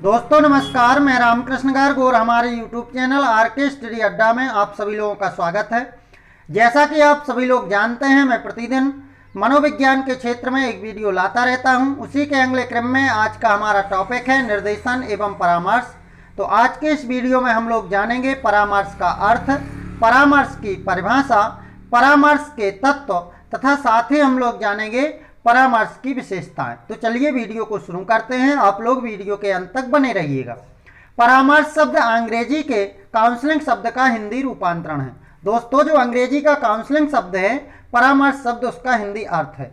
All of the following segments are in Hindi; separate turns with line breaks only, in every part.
दोस्तों नमस्कार, मैं रामकृष्ण गार्ग और हमारे YouTube चैनल आरके स्टडी अड्डा में आप सभी लोगों का स्वागत है। जैसा कि आप सभी लोग जानते हैं, मैं प्रतिदिन मनोविज्ञान के क्षेत्र में एक वीडियो लाता रहता हूं। उसी के अगले क्रम में आज का हमारा टॉपिक है निर्देशन एवं परामर्श। तो आज के इस वीडियो में हम लोग जानेंगे परामर्श का अर्थ, परामर्श की परिभाषा, परामर्श के तत्व तथा साथ ही हम लोग जानेंगे परामर्श की विशेषताएं। तो चलिए वीडियो को शुरू करते हैं। आप लोग वीडियो के अंत तक बने रहिएगा। परामर्श शब्द अंग्रेजी के काउंसलिंग शब्द का हिंदी रूपांतरण है। दोस्तों, जो अंग्रेजी का काउंसलिंग शब्द है, परामर्श शब्द उसका हिंदी अर्थ है।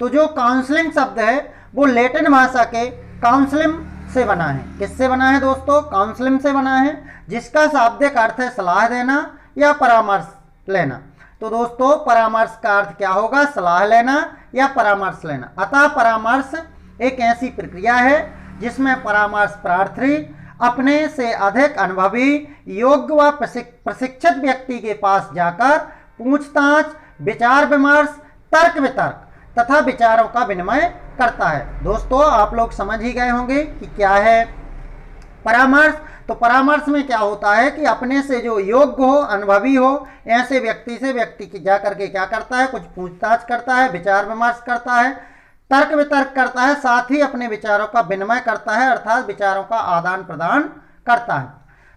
तो जो काउंसलिंग शब्द है वो लैटिन भाषा के काउंसलिम से बना है। किससे बना है दोस्तों? काउंसलिम से बना है, जिसका शाब्दिक अर्थ है सलाह देना या परामर्श लेना। तो दोस्तों, परामर्श का अर्थ क्या होगा? सलाह लेना या परामर्श लेना। अतः परामर्श एक ऐसी प्रक्रिया है जिसमें परामर्श प्रार्थी अपने से अधिक अनुभवी, योग्य व प्रशिक्षित व्यक्ति के पास जाकर पूछताछ, विचार विमर्श, तर्क वितर्क तथा विचारों का विनिमय करता है। दोस्तों, आप लोग समझ ही गए होंगे कि क्या है परामर्श। तो परामर्श में क्या होता है कि अपने से जो योग्य हो, अनुभवी हो, ऐसे व्यक्ति से व्यक्ति की जा करके क्या करता है? कुछ पूछताछ करता है, विचार विमर्श करता है, तर्क वितर्क करता है, साथ ही अपने विचारों का विनिमय करता है, अर्थात विचारों का आदान प्रदान करता है।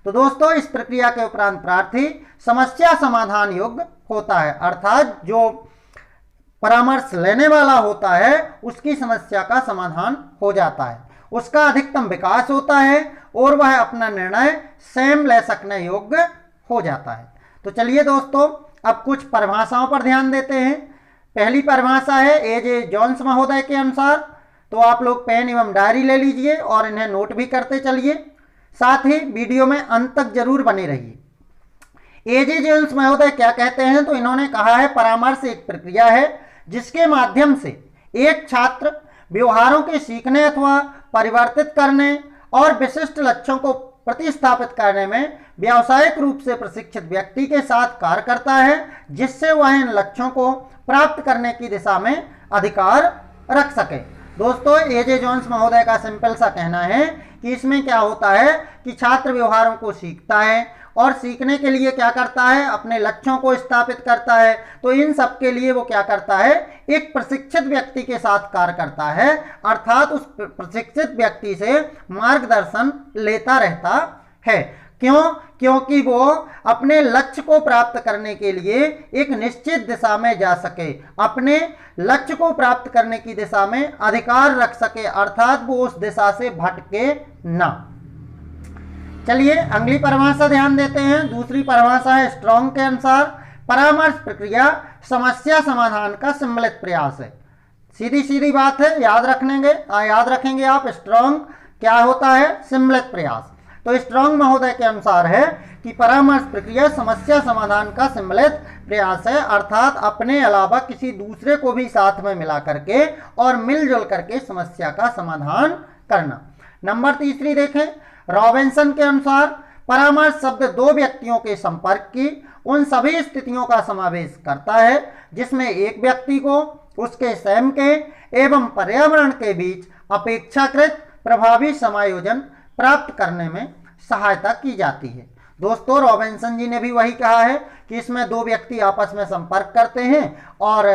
तो दोस्तों, इस प्रक्रिया के उपरांत प्रार्थी समस्या समाधान योग्य होता है, अर्थात जो परामर्श लेने वाला होता है उसकी समस्या का समाधान हो जाता है, उसका अधिकतम विकास होता है और वह अपना निर्णय स्वयं ले सकने योग्य हो जाता है। तो चलिए दोस्तों, अब कुछ परिभाषाओं पर ध्यान देते हैं। पहली परिभाषा है ए.जे. जोन्स महोदय के अनुसार। तो आप लोग पेन एवं डायरी ले लीजिए और इन्हें नोट भी करते चलिए, साथ ही वीडियो में अंत तक जरूर बने रहिए। ए.जे. जोन्स महोदय क्या कहते हैं? तो इन्होंने कहा है परामर्श एक प्रक्रिया है जिसके माध्यम से एक छात्र व्यवहारों के सीखने अथवा परिवर्तित करने और विशिष्ट लक्ष्यों को प्रतिस्थापित करने में व्यावसायिक रूप से प्रशिक्षित व्यक्ति के साथ कार्य करता है, जिससे वह इन लक्ष्यों को प्राप्त करने की दिशा में अधिकार रख सके। दोस्तों, ए.जे. जोन्स महोदय का सिंपल सा कहना है कि इसमें क्या होता है कि छात्र व्यवहारों को सीखता है और सीखने के लिए क्या करता है? अपने लक्ष्यों को स्थापित करता है। तो इन सब के लिए वो क्या करता है? एक प्रशिक्षित व्यक्ति के साथ कार्य करता है, अर्थात उस प्रशिक्षित व्यक्ति से मार्गदर्शन लेता रहता है। क्यों? क्योंकि वो अपने लक्ष्य को प्राप्त करने के लिए एक निश्चित दिशा में जा सके, अपने लक्ष्य को प्राप्त करने की दिशा में अधिकार रख सके, अर्थात वो उस दिशा से भटके ना। चलिए अगली परिभाषा ध्यान देते हैं। दूसरी परिभाषा है स्ट्रॉन्ग के अनुसार परामर्श प्रक्रिया समस्या समाधान का सम्मिलित प्रयास है। सीधी सीधी बात है, याद रखेंगे आप। स्ट्रॉन्ग क्या होता है? सम्मिलित प्रयास। तो स्ट्रॉन्ग महोदय के अनुसार है कि परामर्श प्रक्रिया समस्या समाधान का सम्मिलित प्रयास है, अर्थात अपने अलावा किसी दूसरे को भी साथ में मिला करके और मिलजुल करके समस्या का समाधान करना। नंबर तीसरी देखें, रॉबिन्सन के अनुसार परामर्श शब्द दो व्यक्तियों के संपर्क की उन सभी स्थितियों का समावेश करता है जिसमें एक व्यक्ति को उसके स्वयं के एवं पर्यावरण के बीच अपेक्षाकृत प्रभावी समायोजन प्राप्त करने में सहायता की जाती है। दोस्तों, रॉबिन्सन जी ने भी वही कहा है कि इसमें दो व्यक्ति आपस में संपर्क करते हैं और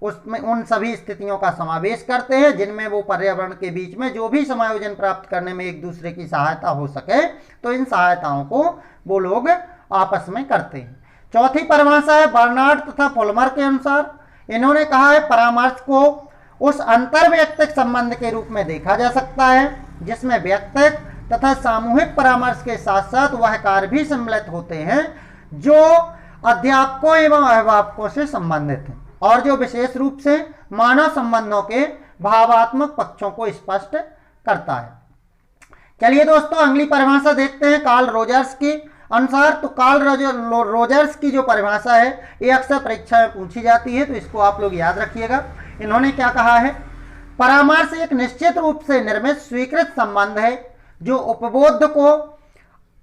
उसमें उन सभी स्थितियों का समावेश करते हैं जिनमें वो पर्यावरण के बीच में जो भी समायोजन प्राप्त करने में एक दूसरे की सहायता हो सके, तो इन सहायताओं को वो लोग आपस में करते हैं। चौथी परिभाषा है बर्नार्ड तथा फुलमर के अनुसार। इन्होंने कहा है परामर्श को उस अंतर्वैयक्तिक संबंध के रूप में देखा जा सकता है जिसमें व्यक्तिगत तथा सामूहिक परामर्श के साथ साथ वह कार्य भी सम्मिलित होते हैं जो अध्यापकों एवं अभिभावकों से संबंधित हैं और जो विशेष रूप से मानव संबंधों के भावात्मक पक्षों को स्पष्ट करता है। चलिए दोस्तों, अगली परिभाषा देखते हैं कार्ल रोजर्स की अनुसार। तो कार्ल रोजर्स की जो परिभाषा है ये अक्सर परीक्षा में पूछी जाती है, तो इसको आप लोग याद रखिएगा। इन्होंने क्या कहा है? परामर्श एक निश्चित रूप से निर्मित स्वीकृत संबंध है जो उपबोध को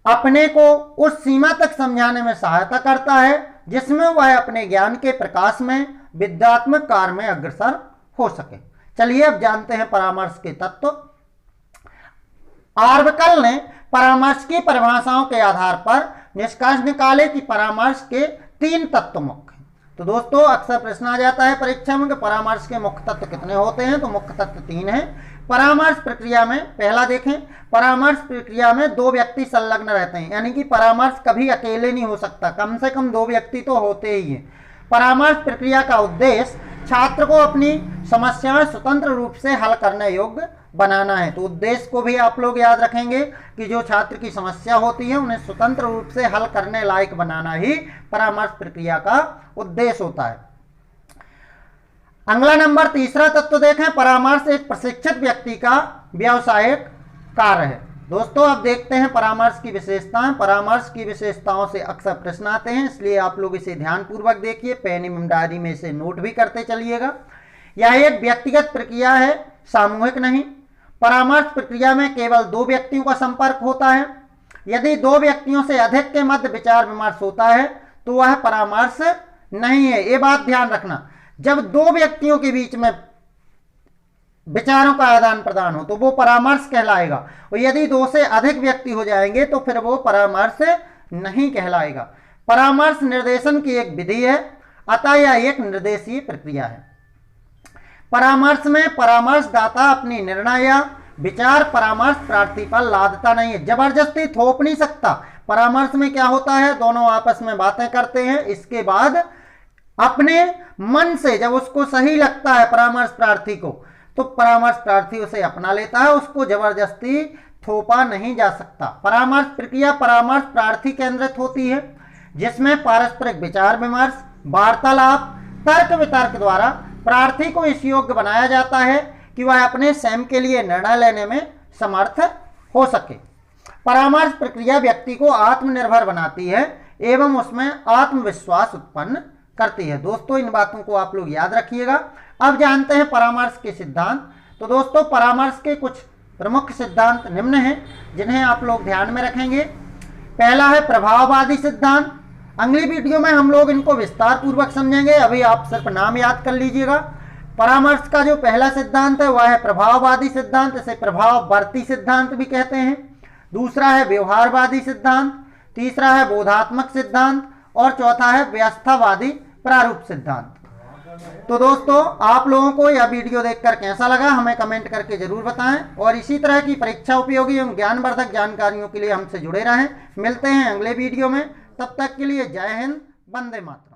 अपने को उस सीमा तक समझाने में सहायता करता है जिसमें वह अपने ज्ञान के प्रकाश में विद्यात्मक कार्य में अग्रसर हो सके। चलिए अब जानते हैं परामर्श के तत्व। आर्बकल ने परामर्श की परिभाषाओं के आधार पर निष्कर्ष निकाले कि परामर्श के 3 तत्व मुख्य हैं। तो दोस्तों अक्सर प्रश्न आ जाता है परीक्षा में कि परामर्श के मुख्य तत्व कितने होते हैं, तो मुख्य तत्व 3 हैं। परामर्श प्रक्रिया में पहला देखें, परामर्श प्रक्रिया में 2 व्यक्ति संलग्न रहते हैं, यानी कि परामर्श कभी अकेले नहीं हो सकता, कम से कम 2 व्यक्ति तो होते ही हैं। परामर्श प्रक्रिया का उद्देश्य छात्र को अपनी समस्याएं स्वतंत्र रूप से हल करने योग्य बनाना है। तो उद्देश्य को भी आप लोग याद रखेंगे कि जो छात्र की समस्या होती है उन्हें स्वतंत्र रूप से हल करने लायक बनाना ही परामर्श प्रक्रिया का उद्देश्य होता है। अगला नंबर तीसरा तत्व देखें, परामर्श एक प्रशिक्षित व्यक्ति का व्यावसायिक कार्य है। दोस्तों अब देखते हैं परामर्श की विशेषताएं। परामर्श की विशेषताओं से अक्सर प्रश्न आते हैं, इसलिए आप लोग इसे ध्यानपूर्वक देखिए, पेन एवं डायरी में इसे नोट भी करते चलिएगा। यह एक व्यक्तिगत प्रक्रिया है, सामूहिक नहीं। परामर्श प्रक्रिया में केवल 2 व्यक्तियों का संपर्क होता है। यदि 2 व्यक्तियों से अधिक के मध्य विचार विमर्श होता है तो वह परामर्श नहीं है। ये बात ध्यान रखना, जब 2 व्यक्तियों के बीच में विचारों का आदान प्रदान हो तो वो परामर्श कहलाएगा, और यदि 2 से अधिक व्यक्ति हो जाएंगे तो फिर वो परामर्श नहीं कहलाएगा। परामर्श निर्देशन की एक विधि है, अतः यह एक निर्देशीय प्रक्रिया है। परामर्श में परामर्शदाता अपनी निर्णय या विचार परामर्श प्रार्थी पर लादता नहीं है, जबरदस्ती थोप नहीं सकता। परामर्श में क्या होता है, दोनों आपस में बातें करते हैं, इसके बाद अपने मन से जब उसको सही लगता है परामर्श प्रार्थी को तो परामर्श प्रार्थी उसे अपना लेता है, उसको जबरदस्ती थोपा नहीं जा सकता। परामर्श प्रक्रिया परामर्श प्रार्थी केंद्रित होती है, जिसमें पारस्परिक विचार विमर्श, वार्तालाप, तर्क वितर्क द्वारा प्रार्थी को इस योग्य बनाया जाता है कि वह अपने स्वयं के लिए निर्णय लेने में समर्थ हो सके। परामर्श प्रक्रिया व्यक्ति को आत्मनिर्भर बनाती है एवं उसमें आत्मविश्वास उत्पन्न करती है। दोस्तों इन बातों को आप लोग याद रखिएगा। अब जानते हैं परामर्श के सिद्धांत। तो दोस्तों परामर्श के कुछ प्रमुख सिद्धांत निम्न हैं जिन्हें आप लोग ध्यान में रखेंगे। पहला है प्रभाववादी सिद्धांत। अगली वीडियो में हम लोग इनको विस्तार पूर्वक समझेंगे, अभी आप सिर्फ नाम याद कर लीजिएगा। परामर्श का जो पहला सिद्धांत है वह है प्रभाववादी सिद्धांत, इसे प्रभाववर्ती सिद्धांत भी कहते हैं। दूसरा है व्यवहारवादी सिद्धांत, तीसरा है बोधात्मक सिद्धांत और चौथा है व्यवस्थावादी प्रारूप सिद्धांत। तो दोस्तों आप लोगों को यह वीडियो देखकर कैसा लगा हमें कमेंट करके जरूर बताएं, और इसी तरह की परीक्षा उपयोगी एवं ज्ञानवर्धक जानकारियों के लिए हमसे जुड़े रहें। मिलते हैं अगले वीडियो में, तब तक के लिए जय हिंद, वंदे मातरम।